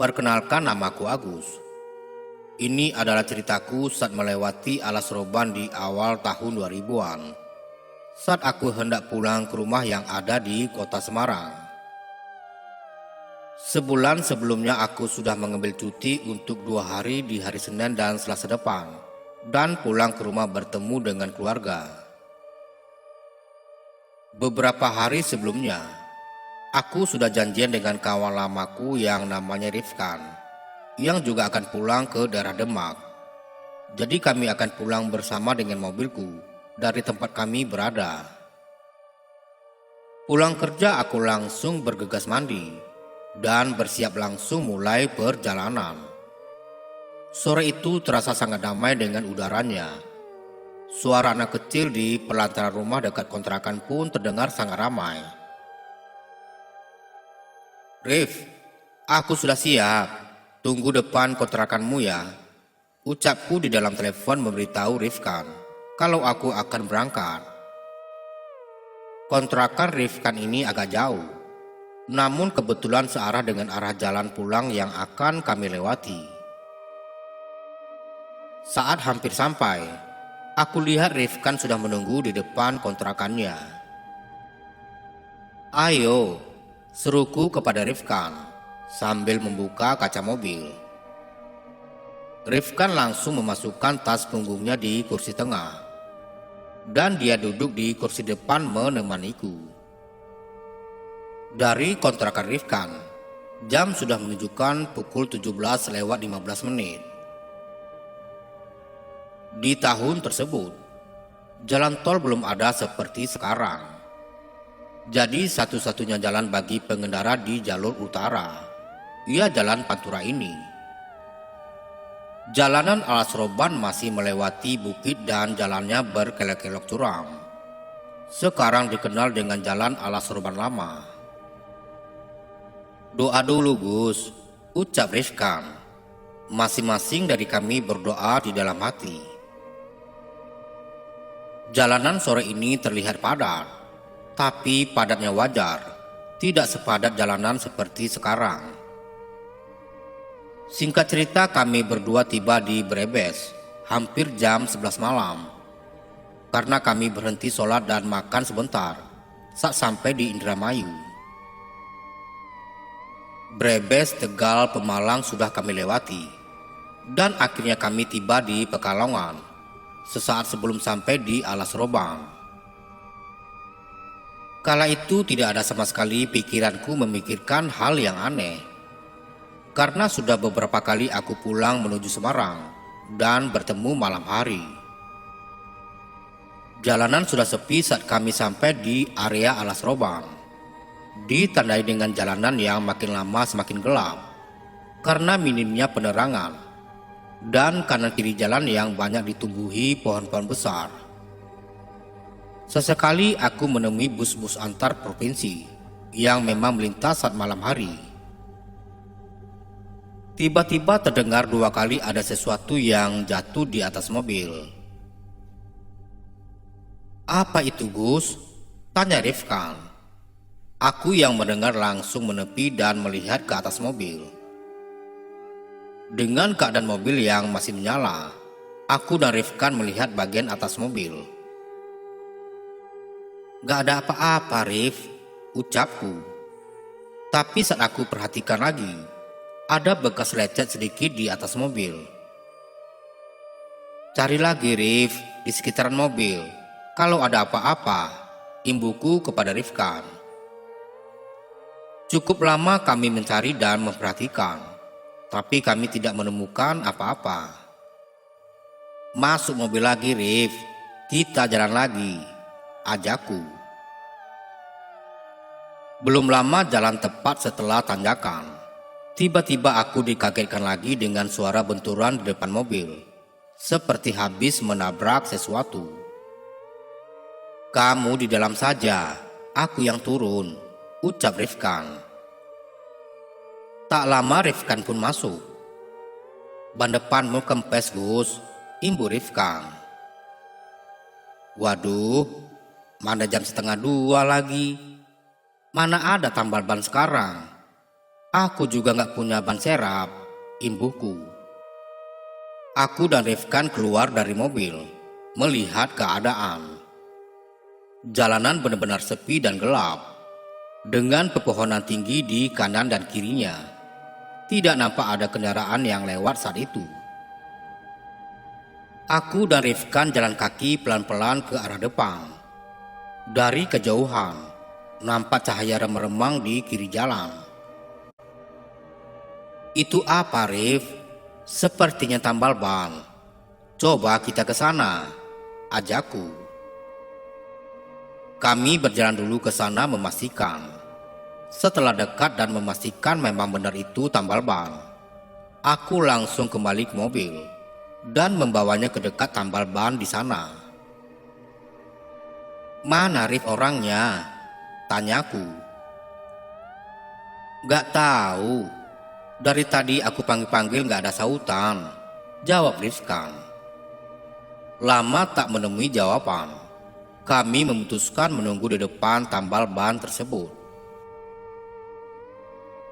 Perkenalkan, namaku Agus. Ini adalah ceritaku saat melewati Alas Roban di awal tahun 2000-an. Saat aku hendak pulang ke rumah yang ada di kota Semarang. Sebulan sebelumnya aku sudah mengambil cuti untuk 2 hari di hari Senin dan Selasa depan. Dan pulang ke rumah bertemu dengan keluarga. Beberapa hari sebelumnya, aku sudah janjian dengan kawan lamaku yang namanya Rifkan, yang juga akan pulang ke daerah Demak. Jadi kami akan pulang bersama dengan mobilku dari tempat kami berada. Pulang kerja aku langsung bergegas mandi dan bersiap langsung mulai perjalanan. Sore itu terasa sangat damai dengan udaranya. Suara anak kecil di pelataran rumah dekat kontrakan pun terdengar sangat ramai. "Rif, aku sudah siap. Tunggu depan kontrakanmu ya," ucapku di dalam telepon memberitahu Rifkan kalau aku akan berangkat. Kontrakan Rifkan ini agak jauh, namun kebetulan searah dengan arah jalan pulang yang akan kami lewati. Saat hampir sampai, aku lihat Rifkan sudah menunggu di depan kontrakannya. "Ayo," seruku kepada Rifkan sambil membuka kaca mobil. Rifkan langsung memasukkan tas punggungnya di kursi tengah, dan dia duduk di kursi depan menemaniku. Dari kontrakan Rifkan, jam sudah menunjukkan pukul 17:15. Di tahun tersebut, jalan tol belum ada seperti sekarang. Jadi satu-satunya jalan bagi pengendara di jalur utara, ia jalan Pantura ini. Jalanan Alas Roban masih melewati bukit dan jalannya berkelok-kelok curam. Sekarang dikenal dengan Jalan Alas Roban Lama. "Doa dulu, Gus," ucap Rifkan. Masing-masing dari kami berdoa di dalam hati. Jalanan sore ini terlihat padat, tapi padatnya wajar, tidak sepadat jalanan seperti sekarang. Singkat cerita, kami berdua tiba di Brebes hampir jam 11 malam, karena kami berhenti sholat dan makan sebentar saat sampai di Indramayu. Brebes, Tegal, Pemalang sudah kami lewati, dan akhirnya kami tiba di Pekalongan sesaat sebelum sampai di Alas Roban. Kala itu tidak ada sama sekali pikiranku memikirkan hal yang aneh, karena sudah beberapa kali aku pulang menuju Semarang dan bertemu malam hari. Jalanan sudah sepi saat kami sampai di area Alas Roban, ditandai dengan jalanan yang makin lama semakin gelap karena minimnya penerangan, dan kanan kiri jalan yang banyak ditumbuhi pohon-pohon besar. Sesekali aku menemui bus-bus antar provinsi yang memang melintas saat malam hari. Tiba-tiba terdengar 2 kali ada sesuatu yang jatuh di atas mobil. "Apa itu, Gus?" tanya Rifkan. Aku yang mendengar langsung menepi dan melihat ke atas mobil. Dengan keadaan mobil yang masih menyala, aku dan Rifkan melihat bagian atas mobil. "Gak ada apa-apa, Rif," ucapku. Tapi saat aku perhatikan lagi, ada bekas lecet sedikit di atas mobil. "Cari lagi, Rif, di sekitaran mobil. Kalau ada apa-apa," imbuku kepada Rifkan. Cukup lama kami mencari dan memperhatikan, tapi kami tidak menemukan apa-apa. "Masuk mobil lagi, Rif. Kita jalan lagi," ajakku. Belum lama jalan tepat setelah tanjakan, tiba-tiba aku dikagetkan lagi dengan suara benturan di depan mobil, seperti habis menabrak sesuatu. "Kamu di dalam saja, aku yang turun," ucap Rifkan. Tak lama Rifkan pun masuk. "Ban depanmu kempes, Gus," imbu Rifkan. "Waduh, mana jam 1:30 lagi. Mana ada tambal ban sekarang?" Aku juga nggak punya ban serap, imbuhku. Aku dan Rifkan keluar dari mobil, melihat keadaan. Jalanan benar-benar sepi dan gelap, dengan pepohonan tinggi di kanan dan kirinya. Tidak nampak ada kendaraan yang lewat saat itu. Aku dan Rifkan jalan kaki pelan-pelan ke arah depan. Dari kejauhan, nampak cahaya remang-remang di kiri jalan. Itu apa, Rif? Sepertinya tambal ban. Coba kita ke sana, ajakku. Kami berjalan dulu ke sana memastikan. Setelah dekat dan memastikan memang benar itu tambal ban, aku langsung kembali ke mobil dan membawanya ke dekat tambal ban di sana. Mana Rif orangnya? Tanyaku. Gak tahu. Dari tadi aku panggil-panggil gak ada sautan, jawab Rifkan. Lama tak menemui jawaban, kami memutuskan menunggu di depan tambal ban tersebut.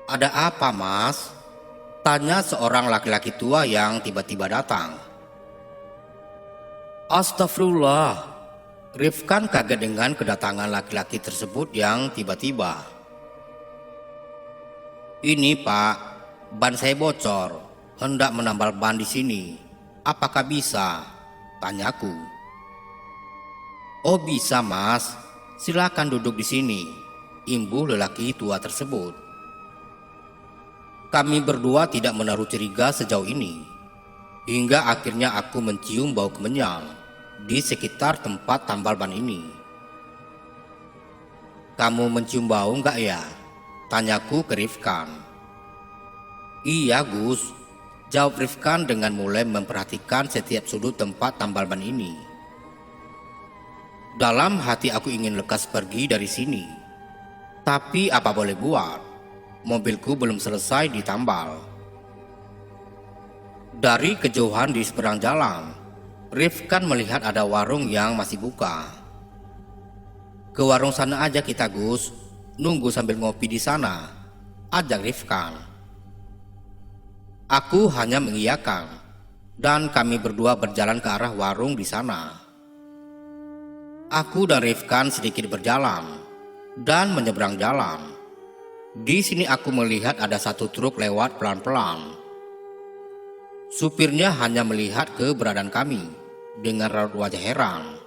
Ada apa, Mas? Tanya seorang laki-laki tua yang tiba-tiba datang. Astagfirullah. Rifkan kaget dengan kedatangan laki-laki tersebut yang tiba-tiba. Ini Pak, ban saya bocor, hendak menambal ban di sini. Apakah bisa? Tanyaku. Oh bisa Mas, silakan duduk di sini, imbuh lelaki tua tersebut. Kami berdua tidak menaruh curiga sejauh ini, hingga akhirnya aku mencium bau kemenyan di sekitar tempat tambal ban ini. Kamu mencium bau enggak ya? Tanyaku ke Rifkan. Iya Gus, jawab Rifkan dengan mulai memperhatikan setiap sudut tempat tambal ban ini. Dalam hati aku ingin lekas pergi dari sini. Tapi apa boleh buat, mobilku belum selesai ditambal. Dari kejauhan di seberang jalan, Rifkan melihat ada warung yang masih buka. Ke warung sana aja kita Gus, nunggu sambil ngopi di sana, ajak Rifkan. Aku hanya mengiyakan, dan kami berdua berjalan ke arah warung di sana. Aku dan Rifkan sedikit berjalan dan menyeberang jalan. Di sini aku melihat ada satu truk lewat pelan-pelan. Supirnya hanya melihat keberadaan kami dengan raut wajah heran.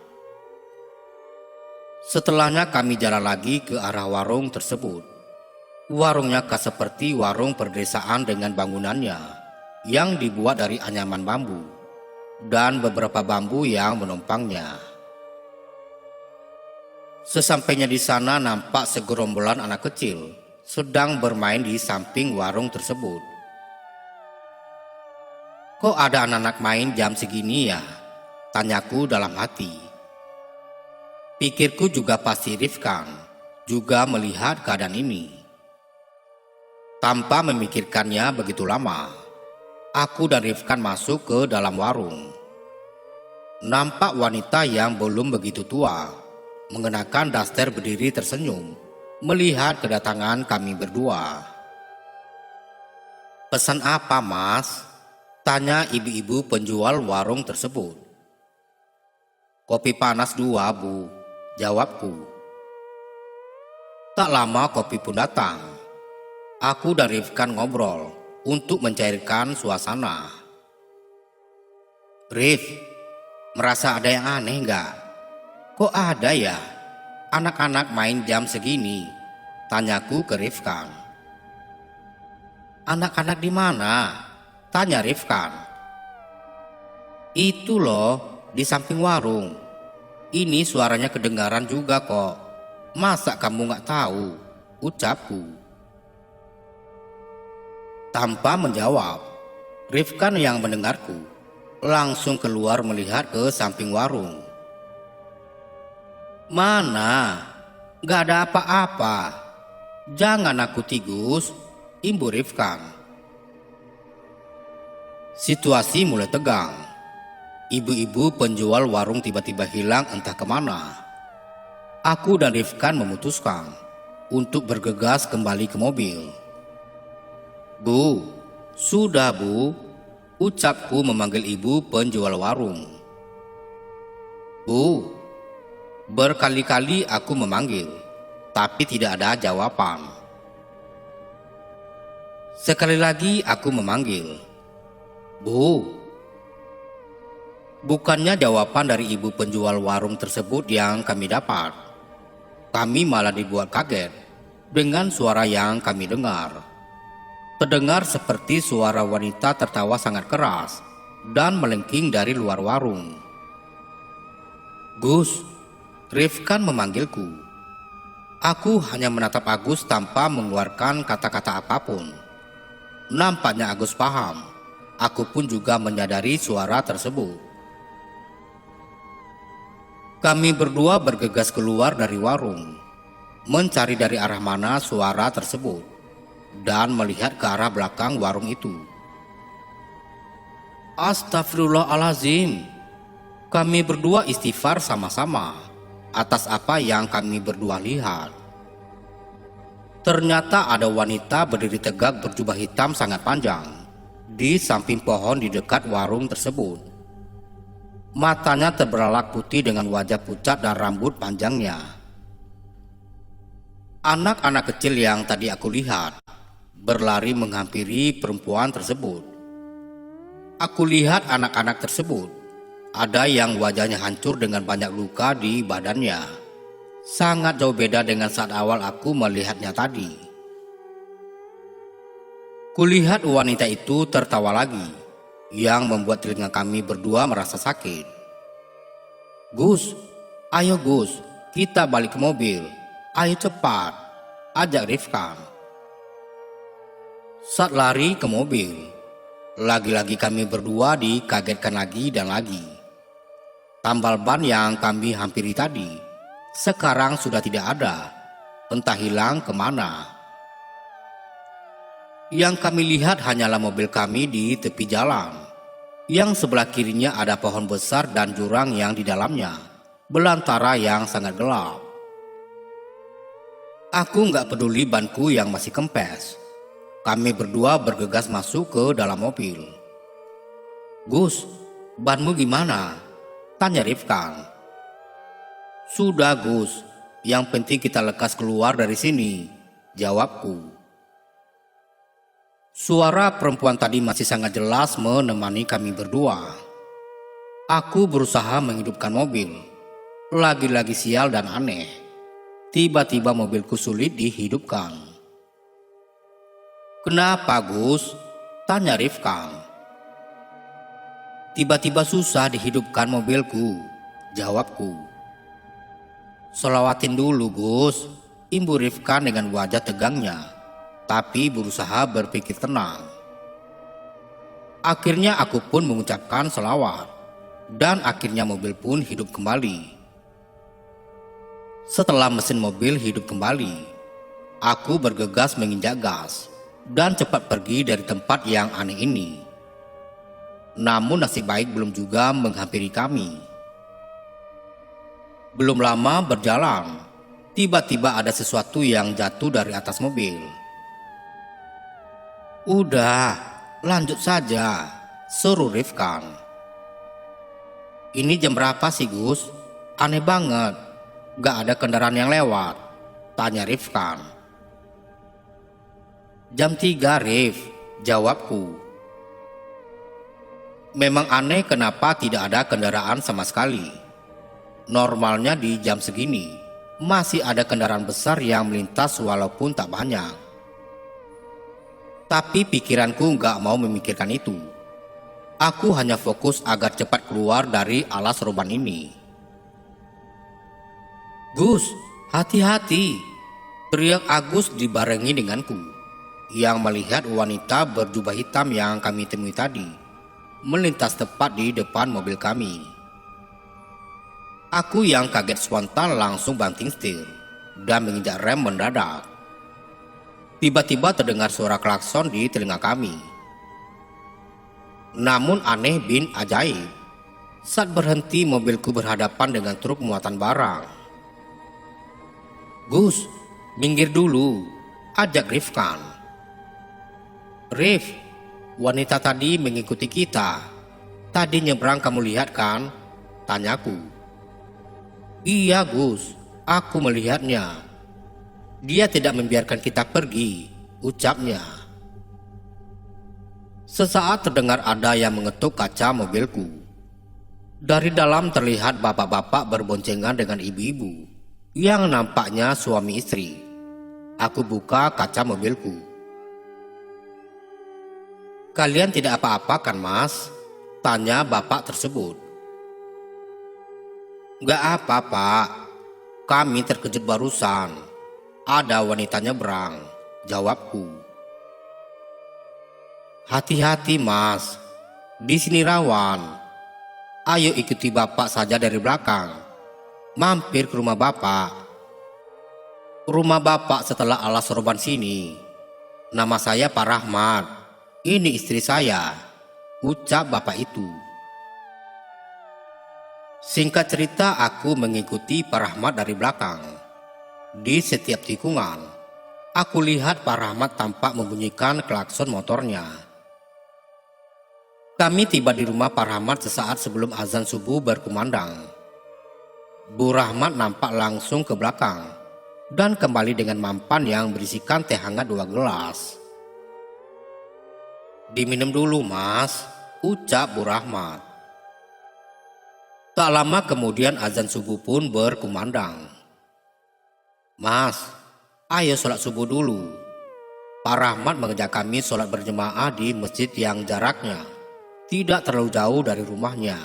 Setelahnya kami jalan lagi ke arah warung tersebut. Warungnya khas seperti warung perdesaan dengan bangunannya yang dibuat dari anyaman bambu dan beberapa bambu yang menopangnya. Sesampainya di sana nampak segerombolan anak kecil sedang bermain di samping warung tersebut. Kok ada anak-anak main jam segini ya? Tanyaku dalam hati. Pikirku juga pasti Rifkan juga melihat keadaan ini. Tanpa memikirkannya begitu lama, aku dan Rifkan masuk ke dalam warung. Nampak wanita yang belum begitu tua, mengenakan daster berdiri tersenyum, melihat kedatangan kami berdua. Pesan apa Mas? Tanya ibu-ibu penjual warung tersebut. Kopi panas 2 Bu, jawabku. Tak lama kopi pun datang. Aku dan Rifkan ngobrol untuk mencairkan suasana. Rif, merasa ada yang aneh enggak? Kok ada ya anak-anak main jam segini? Tanyaku ke Rifkan. Anak-anak di mana? Tanya Rifkan. Itu loh, di samping warung. Ini suaranya kedengaran juga kok. Masa kamu gak tahu? Ucapku. Tanpa menjawab, Rifkan yang mendengarku langsung keluar melihat ke samping warung. Mana? Gak ada apa-apa. Jangan nakuti Gus, imbu Rifkan. Situasi mulai tegang. Ibu-ibu penjual warung tiba-tiba hilang entah kemana. Aku dan Rifkan memutuskan untuk bergegas kembali ke mobil. Bu, sudah bu, ucapku memanggil ibu penjual warung. Bu, berkali-kali aku memanggil, tapi tidak ada jawaban. Sekali lagi aku memanggil, Bu. Bukannya jawaban dari ibu penjual warung tersebut yang kami dapat. Kami malah dibuat kaget dengan suara yang kami dengar. Terdengar seperti suara wanita tertawa sangat keras dan melengking dari luar warung. Gus, Rifkan memanggilku. Aku hanya menatap Agus tanpa mengeluarkan kata-kata apapun. Nampaknya Agus paham. Aku pun juga menyadari suara tersebut. Kami berdua bergegas keluar dari warung, mencari dari arah mana suara tersebut, dan melihat ke arah belakang warung itu. Astagfirullahalazim. Kami berdua istighfar sama-sama atas apa yang kami berdua lihat. Ternyata ada wanita berdiri tegak berjubah hitam sangat panjang di samping pohon di dekat warung tersebut. Matanya terbelalak putih dengan wajah pucat dan rambut panjangnya. Anak-anak kecil yang tadi aku lihat berlari menghampiri perempuan tersebut. Aku lihat anak-anak tersebut, ada yang wajahnya hancur dengan banyak luka di badannya. Sangat jauh beda dengan saat awal aku melihatnya tadi. Kulihat wanita itu tertawa lagi, yang membuat telinga kami berdua merasa sakit. Gus, ayo Gus, kita balik ke mobil. Ayo cepat, ajak Rifkan. Saat lari ke mobil, lagi-lagi kami berdua dikagetkan lagi dan lagi. Tambal ban yang kami hampiri tadi sekarang sudah tidak ada, entah hilang kemana. Yang kami lihat hanyalah mobil kami di tepi jalan, yang sebelah kirinya ada pohon besar dan jurang yang di dalamnya belantara yang sangat gelap. Aku nggak peduli banku yang masih kempes. Kami berdua bergegas masuk ke dalam mobil. Gus, banmu gimana? Tanya Rifkan. Sudah Gus, yang penting kita lekas keluar dari sini, jawabku. Suara perempuan tadi masih sangat jelas menemani kami berdua. Aku berusaha menghidupkan mobil. Lagi-lagi sial dan aneh. Tiba-tiba mobilku sulit dihidupkan. Kenapa Gus? Tanya Rifkan. Tiba-tiba susah dihidupkan mobilku, jawabku. Solawatin dulu Gus, imbu Rifkan dengan wajah tegangnya, tapi berusaha berpikir tenang. Akhirnya aku pun mengucapkan selawat, dan akhirnya mobil pun hidup kembali. Setelah mesin mobil hidup kembali, aku bergegas menginjak gas dan cepat pergi dari tempat yang aneh ini. Namun nasib baik belum juga menghampiri kami. Belum lama berjalan, tiba-tiba ada sesuatu yang jatuh dari atas mobil. Udah, lanjut saja, seru Rifkan. Ini jam berapa sih Gus? Aneh banget, gak ada kendaraan yang lewat, tanya Rifkan. Jam 3 Rif, jawabku. Memang aneh kenapa tidak ada kendaraan sama sekali. Normalnya di jam segini masih ada kendaraan besar yang melintas walaupun tak banyak. Tapi pikiranku gak mau memikirkan itu. Aku hanya fokus agar cepat keluar dari alas roban ini. Gus, hati-hati, teriak Agus dibarengi denganku, yang melihat wanita berjubah hitam yang kami temui tadi melintas tepat di depan mobil kami. Aku yang kaget spontan langsung banting setir dan menginjak rem mendadak. Tiba-tiba terdengar suara klakson di telinga kami. Namun aneh bin ajaib, saat berhenti mobilku berhadapan dengan truk muatan barang. Gus, minggir dulu, ajak Rifkan. Rif, wanita tadi mengikuti kita. Tadi nyebrang kamu lihat kan? Tanyaku. Iya Gus, aku melihatnya. Dia tidak membiarkan kita pergi, ucapnya. Sesaat terdengar ada yang mengetuk kaca mobilku. Dari dalam terlihat bapak-bapak berboncengan dengan ibu-ibu yang nampaknya suami istri. Aku buka kaca mobilku. Kalian tidak apa-apa kan mas? Tanya bapak tersebut. Gak apa pak, kami terkejut barusan. Ada wanita nyebrang, jawabku. Hati-hati mas, di sini rawan. Ayo ikuti bapak saja dari belakang. Mampir ke rumah bapak. Rumah bapak setelah alas sorban sini. Nama saya Pak Rahmat. Ini istri saya, ucap bapak itu. Singkat cerita, aku mengikuti Pak Rahmat dari belakang. Di setiap tikungan, aku lihat Pak Rahmat tampak membunyikan klakson motornya. Kami tiba di rumah Pak Rahmat sesaat sebelum azan subuh berkumandang. Bu Rahmat nampak langsung ke belakang dan kembali dengan mampan yang berisikan teh hangat 2 gelas. Diminum dulu mas, ucap Bu Rahmat. Tak lama kemudian azan subuh pun berkumandang. Mas, ayo sholat subuh dulu. Pak Rahmat mengajak kami sholat berjemaah di masjid yang jaraknya tidak terlalu jauh dari rumahnya.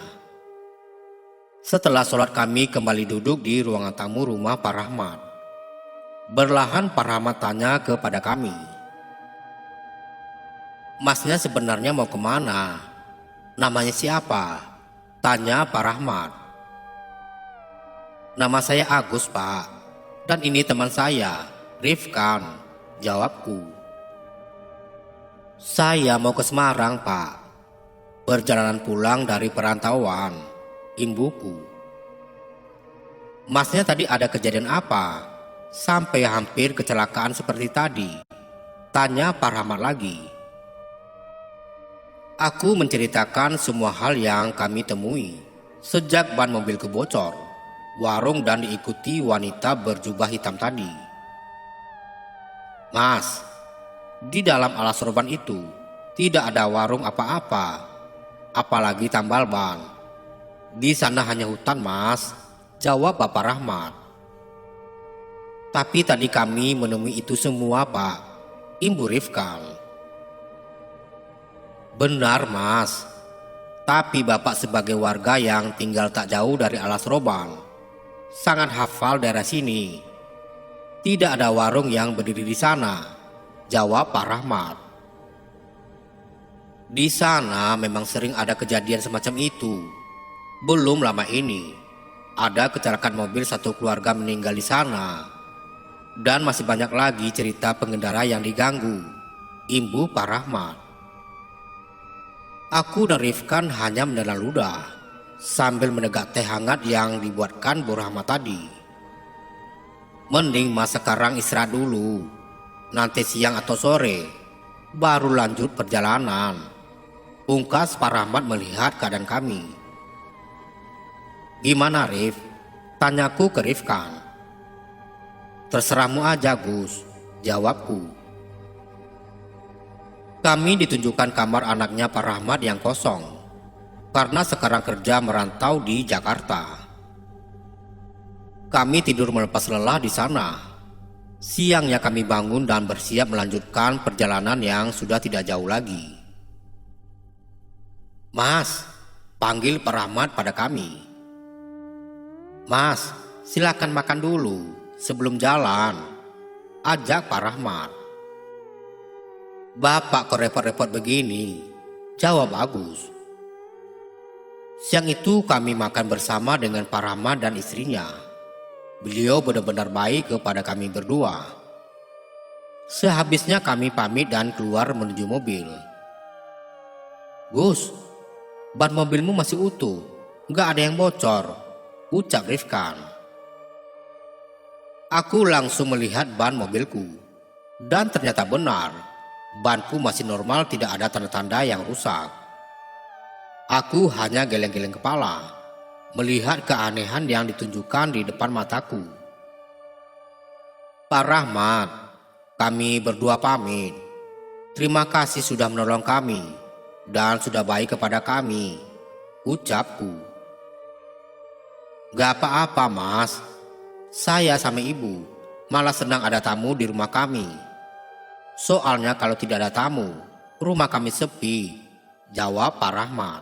Setelah sholat kami kembali duduk di ruangan tamu rumah Pak Rahmat. Berlahan Pak Rahmat tanya kepada kami. Masnya sebenarnya mau kemana? Namanya siapa? Tanya Pak Rahmat. Nama saya Agus pak. Dan ini teman saya, Rifkan, jawabku. Saya mau ke Semarang pak. Perjalanan pulang dari perantauan, imbuku. Masnya tadi ada kejadian apa? Sampai hampir kecelakaan seperti tadi? Tanya Pak Rahmat lagi. Aku menceritakan semua hal yang kami temui. Sejak ban mobil kebocor, warung dan diikuti wanita berjubah hitam tadi. Mas, di dalam alas sorban itu tidak ada warung apa-apa. Apalagi tambal ban. Di sana hanya hutan mas, jawab Bapak Rahmat. Tapi tadi kami menemui itu semua pak, Ibu Rifkan. Benar mas, tapi bapak sebagai warga yang tinggal tak jauh dari alas roban, sangat hafal daerah sini. Tidak ada warung yang berdiri di sana, jawab Pak Rahmat. Di sana memang sering ada kejadian semacam itu. Belum lama ini, ada kecelakaan mobil satu keluarga meninggal di sana. Dan masih banyak lagi cerita pengendara yang diganggu, imbu Pak Rahmat. Aku dan Rifkan hanya menelan ludah sambil menegak teh hangat yang dibuatkan Bu Rahmat tadi. Mending mas sekarang istirahat dulu. Nanti siang atau sore baru lanjut perjalanan, ungkas Pak Rahmat melihat keadaan kami. Gimana Rif? Tanyaku ke Rifkan. Terserahmu aja Gus, jawabku. Kami ditunjukkan kamar anaknya Pak Rahmat yang kosong, karena sekarang kerja merantau di Jakarta. Kami tidur melepas lelah di sana. Siangnya kami bangun dan bersiap melanjutkan perjalanan yang sudah tidak jauh lagi. Mas, panggil Pak Rahmat pada kami. Mas, silakan makan dulu sebelum jalan, ajak Pak Rahmat. Bapak kok repot-repot begini, jawab Agus. Siang itu kami makan bersama dengan Pak Rahmat dan istrinya. Beliau benar-benar baik kepada kami berdua. Sehabisnya kami pamit dan keluar menuju mobil. Gus, ban mobilmu masih utuh, nggak ada yang bocor, ucap Rifkan. Aku langsung melihat ban mobilku, dan ternyata benar, Banku masih normal, tidak ada tanda-tanda yang rusak. Aku hanya geleng-geleng kepala melihat keanehan yang ditunjukkan di depan mataku. Pak Rahmat, kami berdua pamit. Terima kasih sudah menolong kami dan sudah baik kepada kami, ucapku. Gak apa-apa mas, saya sama ibu malah senang ada tamu di rumah kami. Soalnya kalau tidak ada tamu, rumah kami sepi, jawab Pak Rahmat.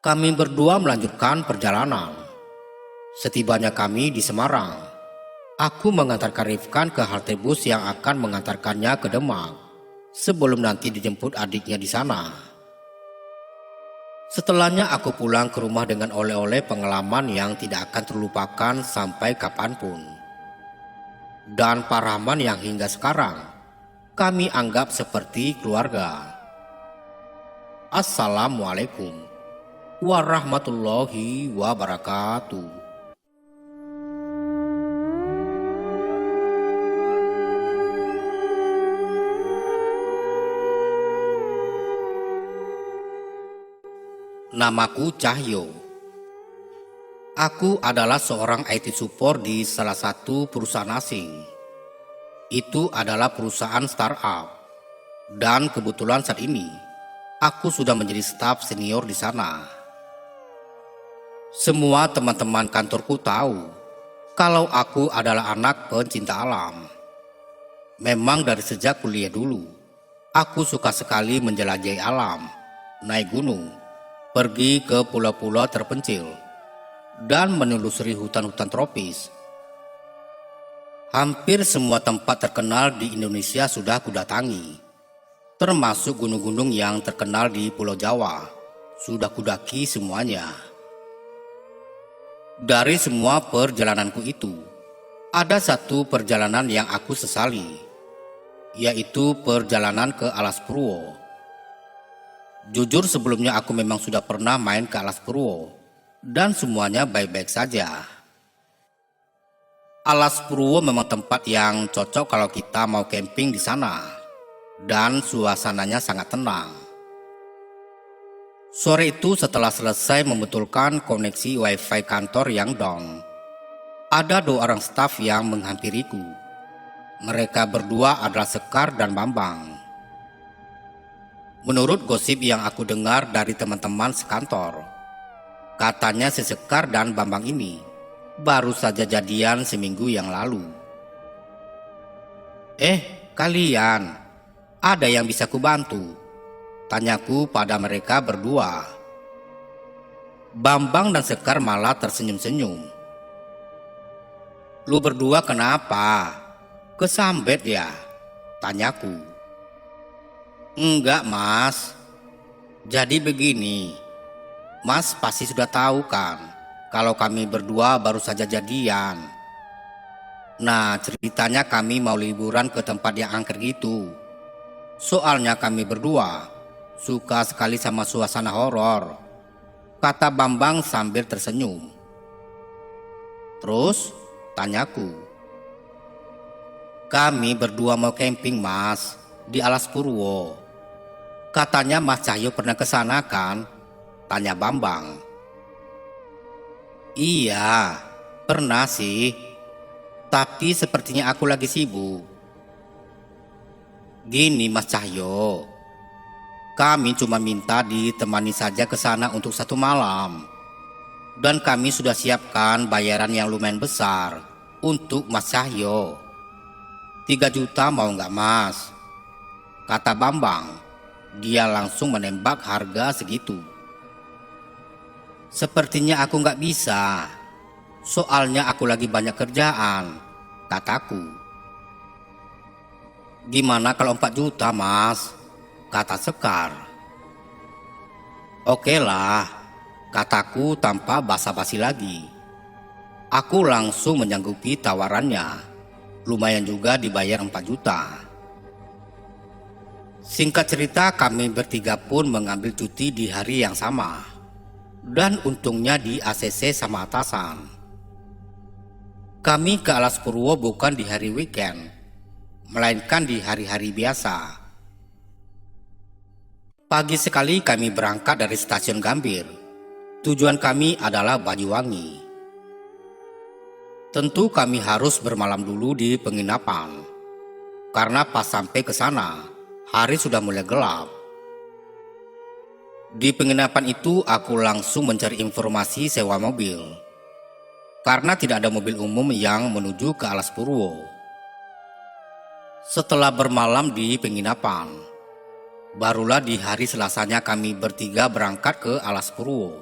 Kami berdua melanjutkan perjalanan. Setibanya kami di Semarang, aku mengantarkan Rifkan ke halte bus yang akan mengantarkannya ke Demak sebelum nanti dijemput adiknya di sana. Setelahnya aku pulang ke rumah dengan oleh-oleh pengalaman yang tidak akan terlupakan sampai kapanpun. Dan Pak Rahman yang hingga sekarang kami anggap seperti keluarga. Assalamualaikum warahmatullahi wabarakatuh. Namaku Cahyo. Aku adalah seorang IT support di salah satu perusahaan asing. Itu adalah perusahaan startup. Dan kebetulan saat ini aku sudah menjadi staf senior di sana. Semua teman-teman kantorku tahu kalau aku adalah anak pencinta alam. Memang dari sejak kuliah dulu, aku suka sekali menjelajahi alam, naik gunung, pergi ke pulau-pulau terpencil, dan menelusuri hutan-hutan tropis. Hampir semua tempat terkenal di Indonesia sudah kudatangi, termasuk gunung-gunung yang terkenal di Pulau Jawa, sudah kudaki semuanya. Dari semua perjalananku itu, ada satu perjalanan yang aku sesali, yaitu perjalanan ke Alas Purwo. Jujur sebelumnya aku memang sudah pernah main ke Alas Purwo, dan semuanya baik-baik saja. Alas Purwo memang tempat yang cocok kalau kita mau camping di sana, dan suasananya sangat tenang. Sore itu setelah selesai membetulkan koneksi wifi kantor yang down, ada 2 orang staf yang menghampiriku. Mereka berdua adalah Sekar dan Bambang. Menurut gosip yang aku dengar dari teman-teman sekantor, katanya si Sekar dan Bambang ini baru saja jadian seminggu yang lalu. Kalian, ada yang bisa kubantu? Tanyaku pada mereka berdua. Bambang dan Sekar malah tersenyum-senyum. Lu berdua kenapa? Kesambet ya? Tanyaku. Enggak mas. Jadi begini, mas pasti sudah tahu kan kalau kami berdua baru saja jadian. Nah ceritanya kami mau liburan ke tempat yang angker gitu. Soalnya kami berdua suka sekali sama suasana horor, kata Bambang sambil tersenyum. Terus tanyaku. Kami berdua mau camping mas di Alas Purwo. Katanya Mas Cahyo pernah ke sana kan? Tanya Bambang. Iya, pernah sih. Tapi sepertinya aku lagi sibuk. Gini Mas Cahyo, kami cuma minta ditemani saja ke sana untuk 1 malam. Dan kami sudah siapkan bayaran yang lumayan besar untuk Mas Cahyo. 3 juta mau nggak mas? Kata Bambang. Dia langsung menembak harga segitu. Sepertinya aku nggak bisa. Soalnya aku lagi banyak kerjaan, kataku. Gimana kalau 4 juta mas? Kata Sekar. Oke lah, kataku tanpa basa-basi lagi. Aku langsung menyanggupi tawarannya. Lumayan juga dibayar 4 juta. Singkat cerita kami bertiga pun mengambil cuti di hari yang sama. Dan untungnya di ACC sama atasan. Kami ke Alas Purwo bukan di hari weekend, melainkan di hari-hari biasa. Pagi sekali kami berangkat dari stasiun Gambir. Tujuan kami adalah Banyuwangi. Tentu kami harus bermalam dulu di penginapan, karena pas sampai ke sana, hari sudah mulai gelap. Di penginapan itu aku langsung mencari informasi sewa mobil, karena tidak ada mobil umum yang menuju ke Alas Purwo. Setelah bermalam di penginapan, barulah di hari Selasanya kami bertiga berangkat ke Alas Purwo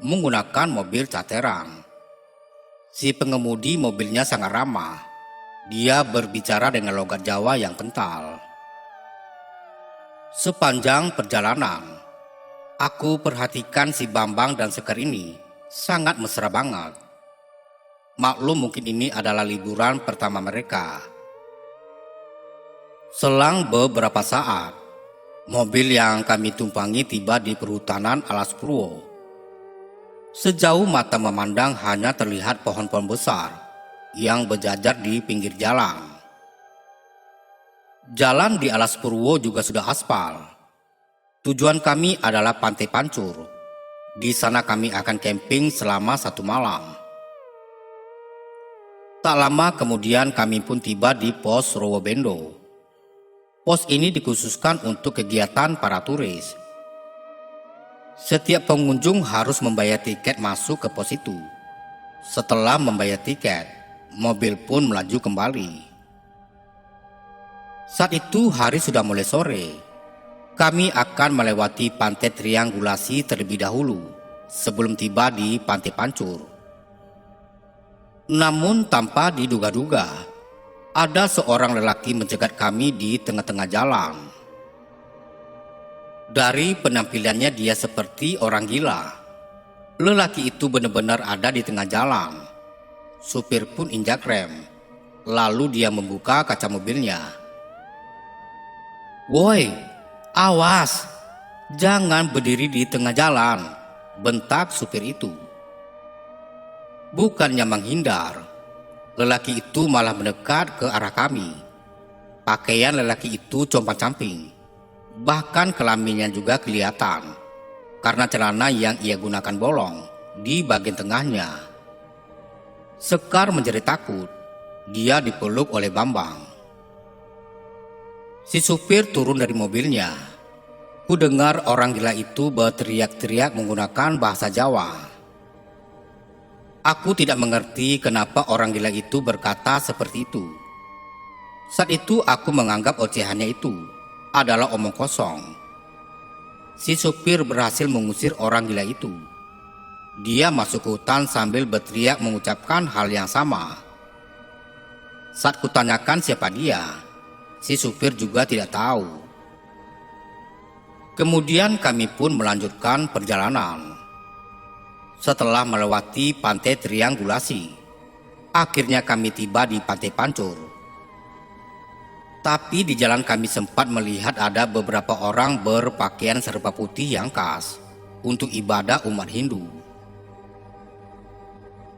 menggunakan mobil cateran. Si pengemudi mobilnya sangat ramah. Dia berbicara dengan logat Jawa yang kental. Sepanjang perjalanan, aku perhatikan si Bambang dan Sekar ini sangat mesra banget. Maklum mungkin ini adalah liburan pertama mereka. Selang beberapa saat, mobil yang kami tumpangi tiba di perhutanan Alas Purwo. Sejauh mata memandang hanya terlihat pohon-pohon besar yang berjajar di pinggir jalan. Jalan di Alas Purwo juga sudah aspal. Tujuan kami adalah Pantai Pancur. Di sana kami akan camping selama 1 malam. Tak lama kemudian kami pun tiba di pos Rowobendo. Pos ini dikhususkan untuk kegiatan para turis. Setiap pengunjung harus membayar tiket masuk ke pos itu. Setelah membayar tiket, mobil pun melaju kembali. Saat itu hari sudah mulai sore. Kami akan melewati Pantai Triangulasi terlebih dahulu sebelum tiba di Pantai Pancur. Namun tanpa diduga-duga, ada seorang lelaki mencegat kami di tengah-tengah jalan. Dari penampilannya dia seperti orang gila. Lelaki itu benar-benar ada di tengah jalan. Supir pun injak rem. Lalu dia membuka kaca mobilnya. "Woi, awas! Jangan berdiri di tengah jalan," bentak supir itu. Bukannya menghindar, lelaki itu malah mendekat ke arah kami. Pakaian lelaki itu compang-camping. Bahkan kelaminnya juga kelihatan, karena celana yang ia gunakan bolong di bagian tengahnya. Sekar menjerit takut. Dia dipeluk oleh Bambang. Si supir turun dari mobilnya. Ku dengar orang gila itu berteriak-teriak menggunakan bahasa Jawa. Aku tidak mengerti kenapa orang gila itu berkata seperti itu. Saat itu aku menganggap ocehannya itu adalah omong kosong. Si supir berhasil mengusir orang gila itu. Dia masuk ke hutan sambil berteriak mengucapkan hal yang sama. Saat kutanyakan siapa dia, si supir juga tidak tahu. Kemudian kami pun melanjutkan perjalanan. Setelah melewati Pantai Triangulasi, akhirnya kami tiba di Pantai Pancur. Tapi di jalan kami sempat melihat ada beberapa orang berpakaian serba putih yang khas untuk ibadah umat Hindu.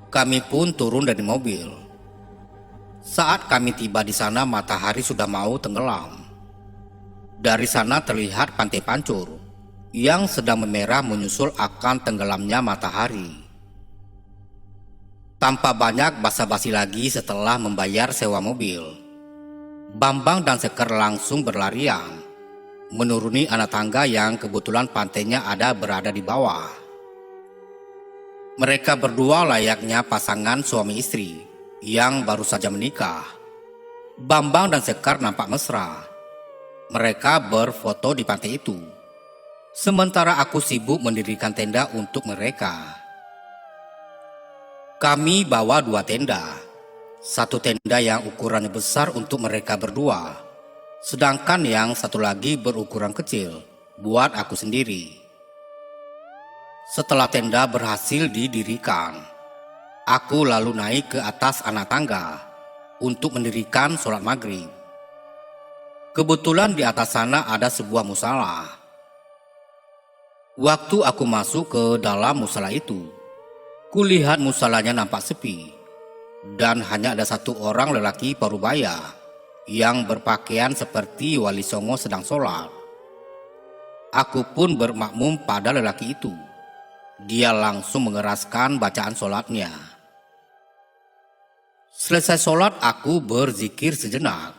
Kami pun turun dari mobil. Saat kami tiba di sana, matahari sudah mau tenggelam. Dari sana terlihat Pantai Pancur yang sedang memerah menyusul akan tenggelamnya matahari. Tanpa banyak basa-basi lagi setelah membayar sewa mobil, Bambang dan Sekar langsung berlarian menuruni anak tangga yang kebetulan pantainya berada di bawah. Mereka berdua layaknya pasangan suami istri yang baru saja menikah. Bambang dan Sekar nampak mesra. Mereka berfoto di pantai itu. Sementara aku sibuk mendirikan tenda untuk mereka. Kami bawa 2 tenda. Satu tenda yang ukurannya besar untuk mereka berdua, sedangkan yang satu lagi berukuran kecil buat aku sendiri. Setelah tenda berhasil didirikan, aku lalu naik ke atas anak tangga untuk mendirikan sholat maghrib. Kebetulan di atas sana ada sebuah musala. Waktu aku masuk ke dalam musala itu, kulihat musalanya nampak sepi. Dan hanya ada 1 orang lelaki parubaya yang berpakaian seperti Wali Songo sedang sholat. Aku pun bermakmum pada lelaki itu. Dia langsung mengeraskan bacaan sholatnya. Selesai sholat aku berzikir sejenak.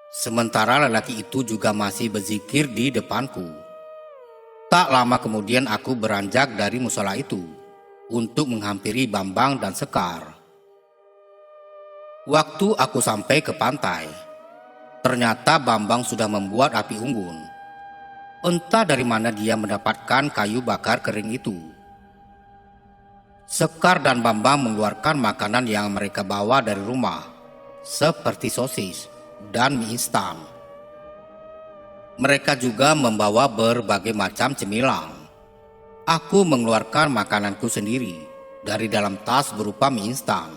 Sementara lelaki itu juga masih berzikir di depanku. Tak lama kemudian aku beranjak dari musola itu untuk menghampiri Bambang dan Sekar. Waktu aku sampai ke pantai, ternyata Bambang sudah membuat api unggun. Entah dari mana dia mendapatkan kayu bakar kering itu. Sekar dan Bambang mengeluarkan makanan yang mereka bawa dari rumah, seperti sosis dan mie instan. Mereka juga membawa berbagai macam cemilan. Aku mengeluarkan makananku sendiri dari dalam tas berupa mie instan.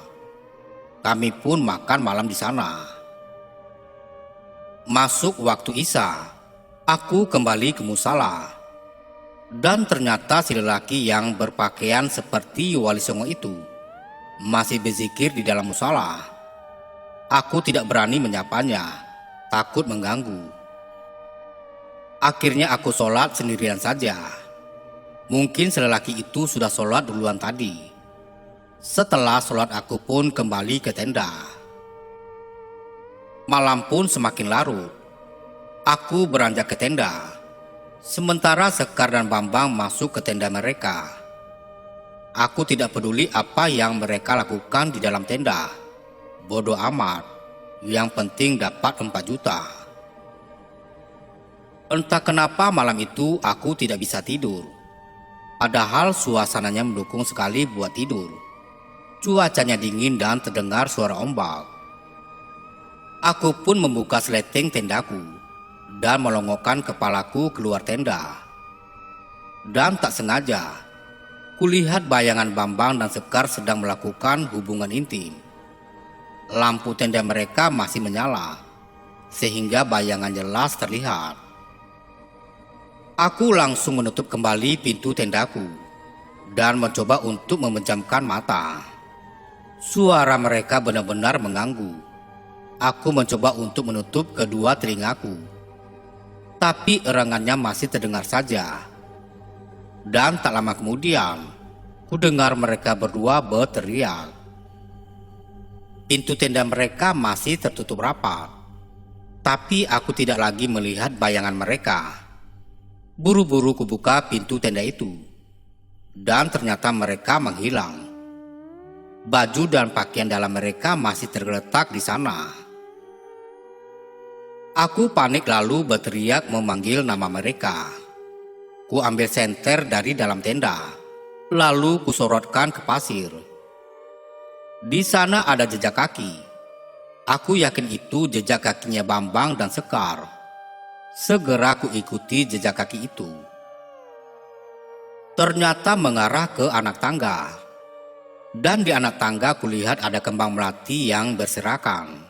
Kami pun makan malam di sana. Masuk waktu Isya, aku kembali ke musala. Dan ternyata si lelaki yang berpakaian seperti Wali Songo itu masih berzikir di dalam musala. Aku tidak berani menyapanya, takut mengganggu. Akhirnya aku sholat sendirian saja. Mungkin si lelaki itu sudah sholat duluan tadi. Setelah sholat aku pun kembali ke tenda. Malam pun semakin larut. Aku beranjak ke tenda. Sementara Sekar dan Bambang masuk ke tenda mereka. Aku tidak peduli apa yang mereka lakukan di dalam tenda. Bodoh amat, yang penting dapat 4 juta. Entah kenapa malam itu aku tidak bisa tidur. Padahal suasananya mendukung sekali buat tidur. Cuacanya dingin dan terdengar suara ombak. Aku pun membuka seleteng tendaku dan melongokkan kepalaku keluar tenda. Dan tak sengaja, kulihat bayangan Bambang dan Sekar sedang melakukan hubungan intim. Lampu tenda mereka masih menyala, sehingga bayangan jelas terlihat. Aku langsung menutup kembali pintu tendaku dan mencoba untuk memejamkan mata. Suara mereka benar-benar mengganggu. Aku mencoba untuk menutup kedua telingaku, tapi erangannya masih terdengar saja. Dan tak lama kemudian, ku dengar mereka berdua berteriak. Pintu tenda mereka masih tertutup rapat, tapi aku tidak lagi melihat bayangan mereka. Buru-buru kubuka pintu tenda itu, dan ternyata mereka menghilang. Baju dan pakaian dalam mereka masih tergeletak di sana. Aku panik lalu berteriak memanggil nama mereka. Ku ambil senter dari dalam tenda, lalu kusorotkan ke pasir. Di sana ada jejak kaki. Aku yakin itu jejak kakinya Bambang dan Sekar. Segera ku ikuti jejak kaki itu. Ternyata mengarah ke anak tangga. Dan di anak tangga kulihat ada kembang melati yang berserakan.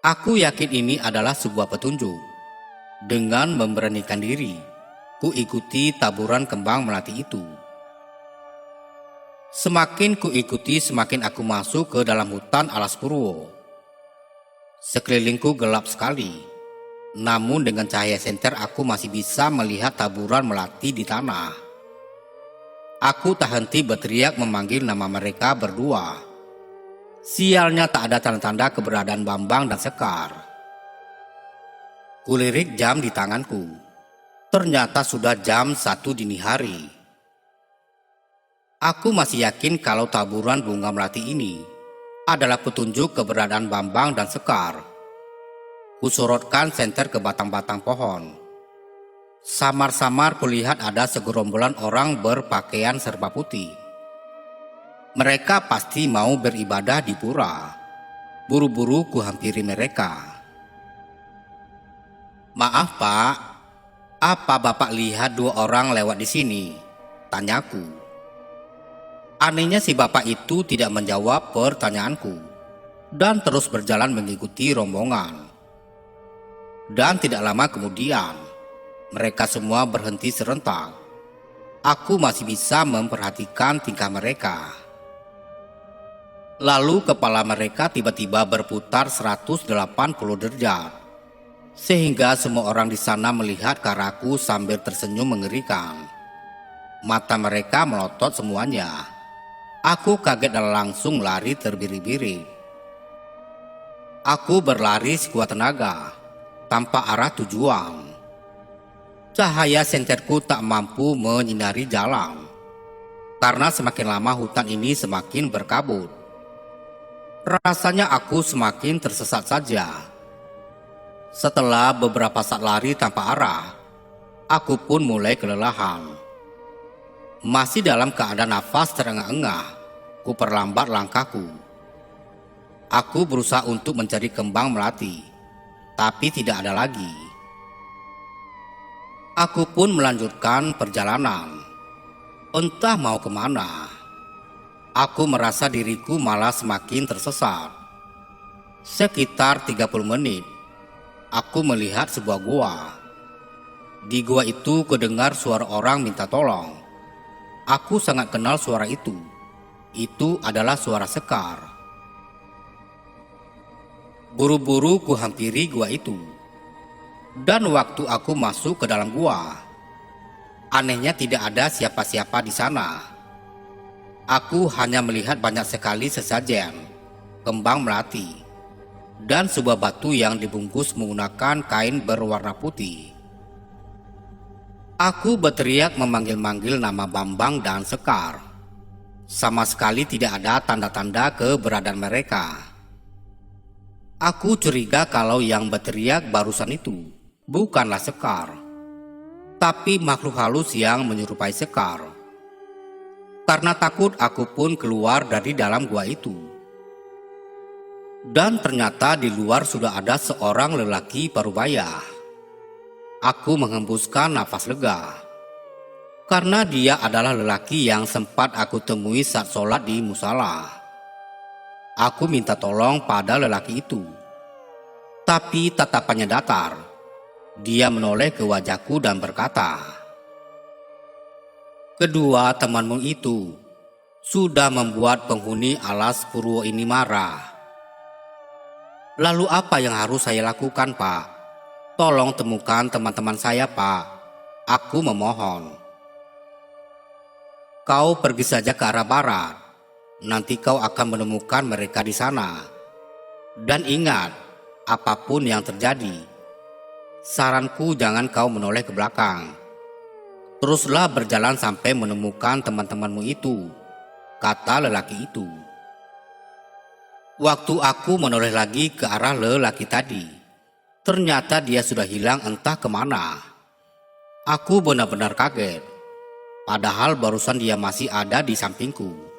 Aku yakin ini adalah sebuah petunjuk. Dengan memberanikan diri, ku ikuti taburan kembang melati itu. Semakin ku ikuti, semakin aku masuk ke dalam hutan alas Purwo. Sekelilingku gelap sekali. Namun dengan cahaya senter aku masih bisa melihat taburan melati di tanah. Aku tak henti berteriak memanggil nama mereka berdua. Sialnya tak ada tanda-tanda keberadaan Bambang dan Sekar. Kulirik jam di tanganku. Ternyata sudah jam 1 dini hari. Aku masih yakin kalau taburan bunga melati ini adalah petunjuk keberadaan Bambang dan Sekar. Kusorotkan senter ke batang-batang pohon. Samar-samar kulihat ada segerombolan orang berpakaian serba putih. Mereka pasti mau beribadah di pura. Buru-buru kuhampiri mereka. "Maaf Pak, apa Bapak lihat 2 orang lewat di sini?" tanyaku. Anehnya si bapak itu tidak menjawab pertanyaanku dan terus berjalan mengikuti rombongan. Dan tidak lama kemudian, mereka semua berhenti serentak. Aku masih bisa memperhatikan tingkah mereka. Lalu kepala mereka tiba-tiba berputar 180 derajat, sehingga semua orang di sana melihat ke arahku sambil tersenyum mengerikan. Mata mereka melotot semuanya. Aku kaget dan langsung lari terbiri-biri. Aku berlari sekuat tenaga, tanpa arah tujuan. Cahaya senterku tak mampu menyinari jalan, karena semakin lama hutan ini semakin berkabut. Rasanya aku semakin tersesat saja. Setelah beberapa saat lari tanpa arah, aku pun mulai kelelahan. Masih dalam keadaan nafas terengah-engah, ku perlambat langkahku. Aku berusaha untuk mencari kembang melati, tapi tidak ada lagi. Aku pun melanjutkan perjalanan. Entah mau kemana. Aku merasa diriku malah semakin tersesat. Sekitar 30 menit, aku melihat sebuah gua. Di gua itu kedengar suara orang minta tolong. Aku sangat kenal suara itu. Itu adalah suara Sekar. Buru-buru ku hampiri gua itu. Dan waktu aku masuk ke dalam gua, anehnya tidak ada siapa-siapa di sana. Aku hanya melihat banyak sekali sesajen, kembang melati, dan sebuah batu yang dibungkus menggunakan kain berwarna putih. Aku berteriak memanggil-manggil nama Bambang dan Sekar. Sama sekali tidak ada tanda-tanda keberadaan mereka. Aku curiga kalau yang berteriak barusan itu bukanlah Sekar, tapi makhluk halus yang menyerupai Sekar. Karena takut, aku pun keluar dari dalam gua itu. Dan ternyata di luar sudah ada seorang lelaki parubaya. Aku menghembuskan nafas lega, karena dia adalah lelaki yang sempat aku temui saat sholat di musala. Aku minta tolong pada lelaki itu, tapi tatapannya datar. Dia menoleh ke wajahku dan berkata, "Kedua temanmu itu sudah membuat penghuni alas Purwo ini marah. Lalu apa yang harus saya lakukan, Pak? Tolong temukan teman-teman saya, Pak. Aku memohon." "Kau pergi saja ke arah barat. Nanti kau akan menemukan mereka di sana. Dan ingat, apapun yang terjadi, saranku jangan kau menoleh ke belakang. Teruslah berjalan sampai menemukan teman-temanmu itu," kata lelaki itu. Waktu aku menoleh lagi ke arah lelaki tadi, ternyata dia sudah hilang entah kemana. Aku benar-benar kaget, padahal barusan dia masih ada di sampingku.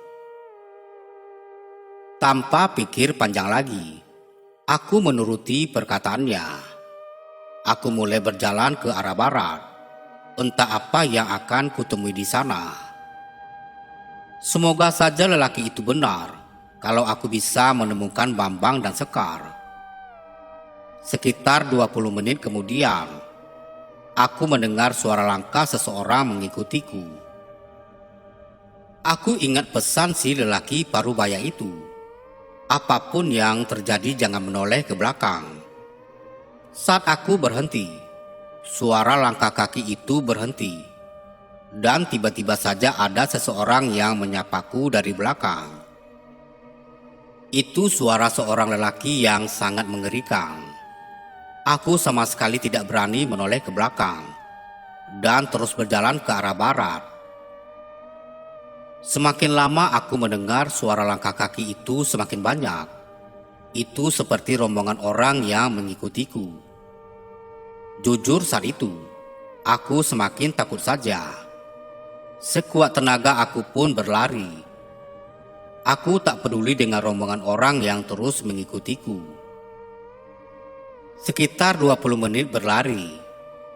Tanpa pikir panjang lagi, aku menuruti perkataannya. Aku mulai berjalan ke arah barat. Entah apa yang akan kutemui di sana. Semoga saja lelaki itu benar, kalau aku bisa menemukan Bambang dan Sekar. Sekitar 20 menit kemudian, aku mendengar suara langkah seseorang mengikutiku. Aku ingat pesan si lelaki parubaya itu. Apapun yang terjadi jangan menoleh ke belakang. Saat aku berhenti, suara langkah kaki itu berhenti. Dan tiba-tiba saja ada seseorang yang menyapaku dari belakang. Itu suara seorang lelaki yang sangat mengerikan. Aku sama sekali tidak berani menoleh ke belakang dan terus berjalan ke arah barat. Semakin lama aku mendengar suara langkah kaki itu semakin banyak. Itu seperti rombongan orang yang mengikutiku. Jujur saat itu, aku semakin takut saja. Sekuat tenaga aku pun berlari. Aku tak peduli dengan rombongan orang yang terus mengikutiku. Sekitar 20 menit berlari,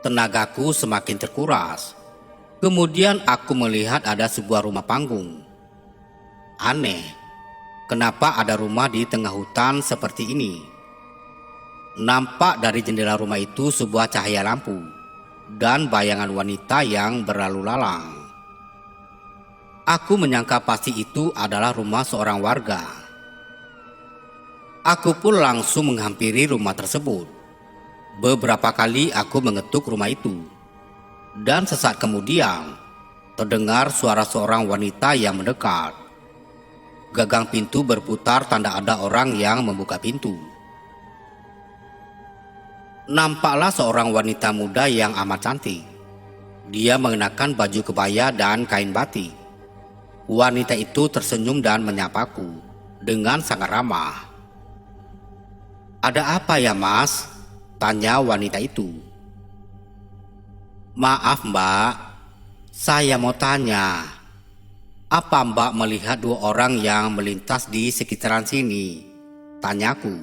tenagaku semakin terkuras. Kemudian aku melihat ada sebuah rumah panggung. Aneh, kenapa ada rumah di tengah hutan seperti ini? Nampak dari jendela rumah itu sebuah cahaya lampu dan bayangan wanita yang berlalu lalang. Aku menyangka pasti itu adalah rumah seorang warga. Aku pun langsung menghampiri rumah tersebut. Beberapa kali aku mengetuk rumah itu. Dan sesaat kemudian, terdengar suara seorang wanita yang mendekat. Gagang pintu berputar tanda ada orang yang membuka pintu. Nampaklah seorang wanita muda yang amat cantik. Dia mengenakan baju kebaya dan kain batik. Wanita itu tersenyum dan menyapaku dengan sangat ramah. "Ada apa ya, Mas?" tanya wanita itu. "Maaf, Mbak. Saya mau tanya, apa Mbak melihat dua orang yang melintas di sekitaran sini?" tanyaku.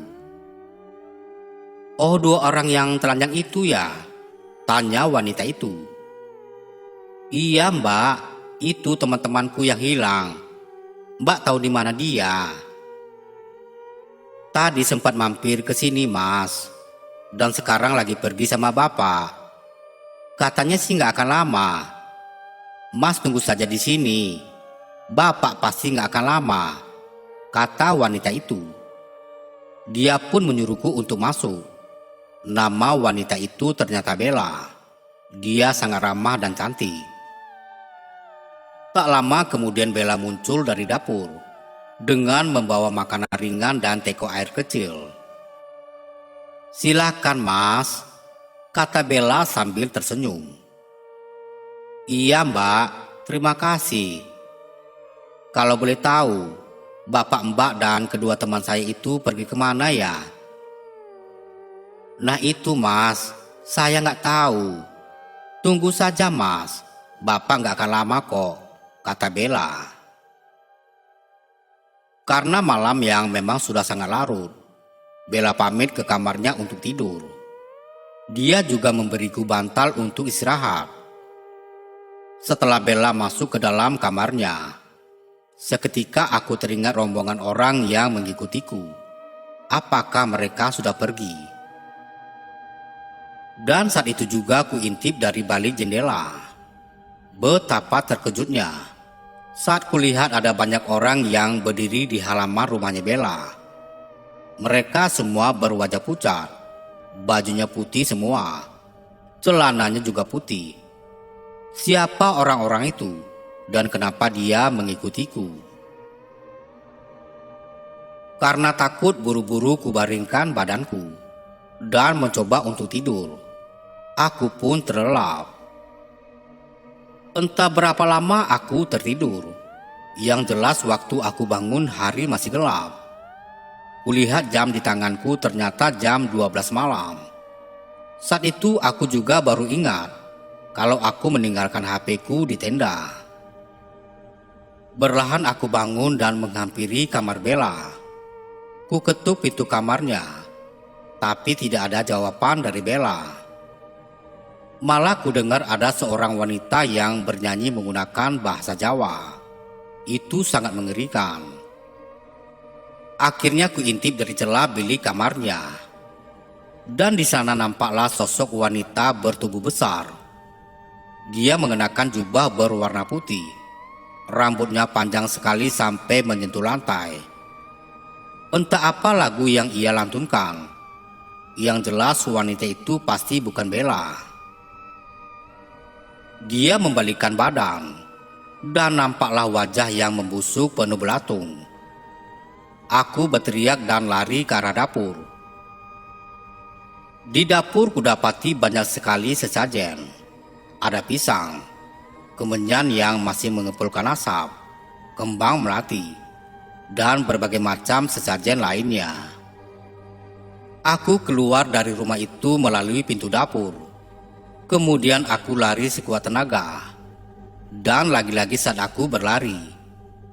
"Oh, dua orang yang telanjang itu ya?" tanya wanita itu. "Iya, Mbak. Itu teman-temanku yang hilang. Mbak tahu di mana dia?" "Tadi sempat mampir ke sini, Mas. Dan sekarang lagi pergi sama Bapak. Katanya sih nggak akan lama. Mas tunggu saja di sini. Bapak pasti nggak akan lama," kata wanita itu. Dia pun menyuruhku untuk masuk. Nama wanita itu ternyata Bella. Dia sangat ramah dan cantik. Tak lama kemudian Bella muncul dari dapur dengan membawa makanan ringan dan teko air kecil. "Silakan, Mas," kata Bella sambil tersenyum. "Iya, Mbak, terima kasih. Kalau boleh tahu, Bapak, Mbak, dan kedua teman saya itu pergi kemana ya?" "Nah itu, Mas, saya nggak tahu. Tunggu saja, Mas. Bapak nggak akan lama kok," kata Bella. Karena malam yang memang sudah sangat larut, Bella pamit ke kamarnya untuk tidur. Dia juga memberiku bantal untuk istirahat. Setelah Bella masuk ke dalam kamarnya, seketika aku teringat rombongan orang yang mengikutiku. Apakah mereka sudah pergi? Dan saat itu juga ku intip dari balik jendela. Betapa terkejutnya saat kulihat ada banyak orang yang berdiri di halaman rumahnya Bella. Mereka semua berwajah pucat, bajunya putih semua, celananya juga putih. Siapa orang-orang itu dan kenapa dia mengikutiku? Karena takut, buru-buru kubaringkan badanku dan mencoba untuk tidur. Aku pun terlelap. Entah berapa lama aku tertidur. Yang jelas waktu aku bangun hari masih gelap. Kulihat jam di tanganku ternyata jam 12 malam. Saat itu aku juga baru ingat kalau aku meninggalkan HP-ku di tenda. Perlahan aku bangun dan menghampiri kamar Bella. Ku ketuk pintu kamarnya, tapi tidak ada jawaban dari Bella. Malah ku dengar ada seorang wanita yang bernyanyi menggunakan bahasa Jawa. Itu sangat mengerikan. Akhirnya ku intip dari celah bilik kamarnya. Dan di sana nampaklah sosok wanita bertubuh besar. Dia mengenakan jubah berwarna putih. Rambutnya panjang sekali sampai menyentuh lantai. Entah apa lagu yang ia lantunkan. Yang jelas wanita itu pasti bukan Bella. Dia membalikkan badan dan nampaklah wajah yang membusuk penuh belatung. Aku berteriak dan lari ke arah dapur. Di dapur kudapati banyak sekali sesajen. Ada pisang, kemenyan yang masih mengepulkan asap, kembang melati, dan berbagai macam sesajen lainnya. Aku keluar dari rumah itu melalui pintu dapur. Kemudian aku lari sekuat tenaga. Dan lagi-lagi saat aku berlari,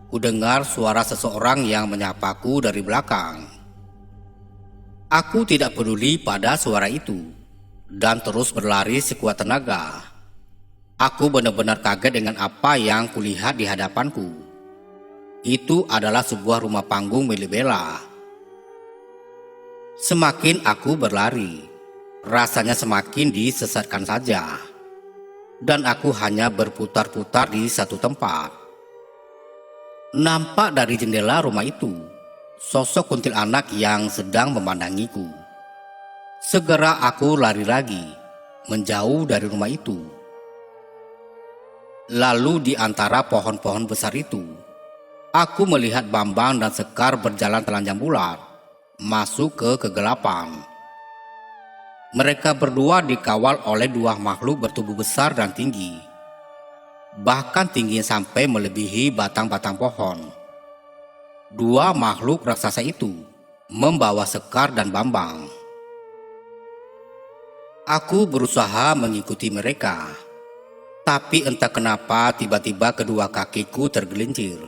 ku dengar suara seseorang yang menyapaku dari belakang. Aku tidak peduli pada suara itu dan terus berlari sekuat tenaga. Aku benar-benar kaget dengan apa yang kulihat di hadapanku. Itu adalah sebuah rumah panggung milik Bella. Semakin aku berlari, rasanya semakin disesatkan saja. Dan aku hanya berputar-putar di satu tempat. Nampak dari jendela rumah itu, sosok kuntilanak yang sedang memandangiku. Segera aku lari lagi, menjauh dari rumah itu. Lalu di antara pohon-pohon besar itu, aku melihat Bambang dan Sekar berjalan telanjang bulat, masuk ke kegelapan. Mereka berdua dikawal oleh dua makhluk bertubuh besar dan tinggi. Bahkan tingginya sampai melebihi batang-batang pohon. Dua makhluk raksasa itu membawa Sekar dan Bambang. Aku berusaha mengikuti mereka, tapi entah kenapa tiba-tiba kedua kakiku tergelincir.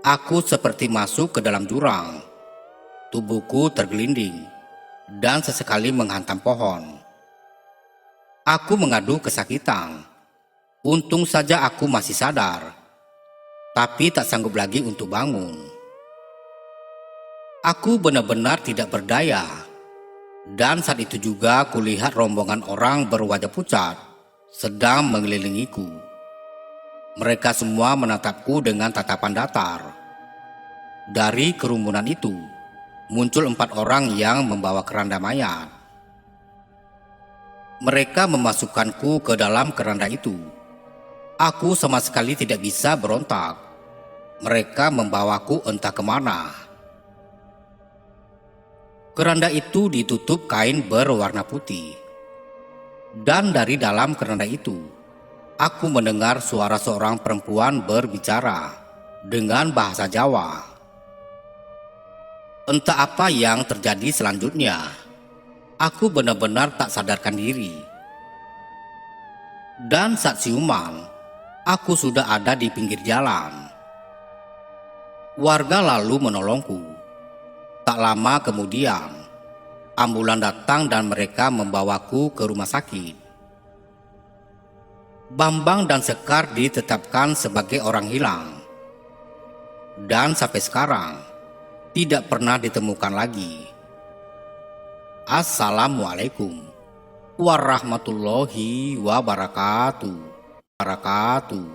Aku seperti masuk ke dalam jurang. Tubuhku tergelinding dan sesekali menghantam pohon. Aku mengadu kesakitan. Untung saja aku masih sadar, tapi tak sanggup lagi untuk bangun. Aku benar-benar tidak berdaya. Dan saat itu juga kulihat rombongan orang berwajah pucat sedang mengelilingiku. Mereka semua menatapku dengan tatapan datar. Dari kerumunan itu muncul 4 orang yang membawa keranda mayat. Mereka memasukkanku ke dalam keranda itu. Aku sama sekali tidak bisa berontak. Mereka membawaku entah kemana. Keranda itu ditutup kain berwarna putih. Dan dari dalam keranda itu, aku mendengar suara seorang perempuan berbicara dengan bahasa Jawa. Entah apa yang terjadi selanjutnya. Aku benar-benar tak sadarkan diri. Dan saat siuman, aku sudah ada di pinggir jalan. Warga lalu menolongku. Tak lama kemudian, ambulan datang dan mereka membawaku ke rumah sakit. Bambang dan Sekar ditetapkan sebagai orang hilang. Dan sampai sekarang, tidak pernah ditemukan lagi. Assalamualaikum warahmatullahi wabarakatuh. Wabarakatuh.